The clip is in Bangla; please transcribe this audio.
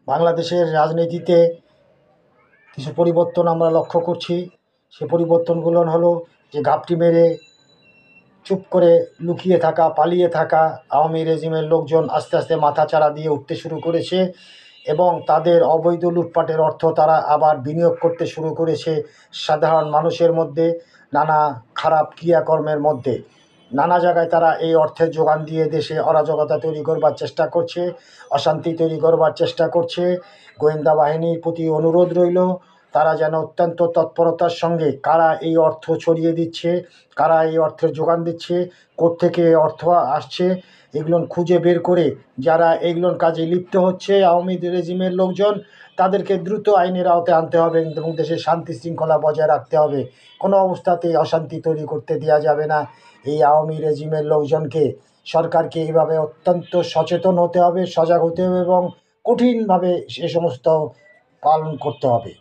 বাংলাদেশের রাজনীতিতে কিছু পরিবর্তন আমরা লক্ষ্য করছি। সে পরিবর্তনগুলো হলো যে ঘাপটি মেরে চুপ করে লুকিয়ে থাকা, পালিয়ে থাকা আওয়ামী রেজিমের লোকজন আস্তে আস্তে মাথাচাড়া দিয়ে উঠতে শুরু করেছে এবং তাদের অবৈধ লুটপাটের অর্থ তারা আবার বিনিয়োগ করতে শুরু করেছে সাধারণ মানুষের মধ্যে, নানা খারাপ ক্রিয়াকর্মের মধ্যে। নানা জায়গায় তারা এই অর্থের যোগান দিয়ে দেশে অরাজকতা তৈরি করবার চেষ্টা করছে, অশান্তি তৈরি করবার চেষ্টা করছে। গোয়েন্দা বাহিনীর প্রতি অনুরোধ রইল তারা যেন অত্যন্ত তৎপরতার সঙ্গে কারা এই অর্থ ছড়িয়ে দিচ্ছে, কারা এই অর্থের যোগান দিচ্ছে, কোত্থেকে এই অর্থ আসছে, এগুলো খুঁজে বের করে যারা এইগুলোর কাজে লিপ্ত হচ্ছে আওয়ামী রেজিমের লোকজন, তাদেরকে দ্রুত আইনের আওতায় আনতে হবে এবং দেশের শান্তি শৃঙ্খলা বজায় রাখতে হবে। কোনো অবস্থাতেই অশান্তি তৈরি করতে দেওয়া যাবে না। এই আওয়ামী রেজিমের লোকজনকে, সরকারকে এইভাবে অত্যন্ত সচেতন হতে হবে, সজাগ হতে হবে এবং কঠিনভাবে সে সমস্ত পালন করতে হবে।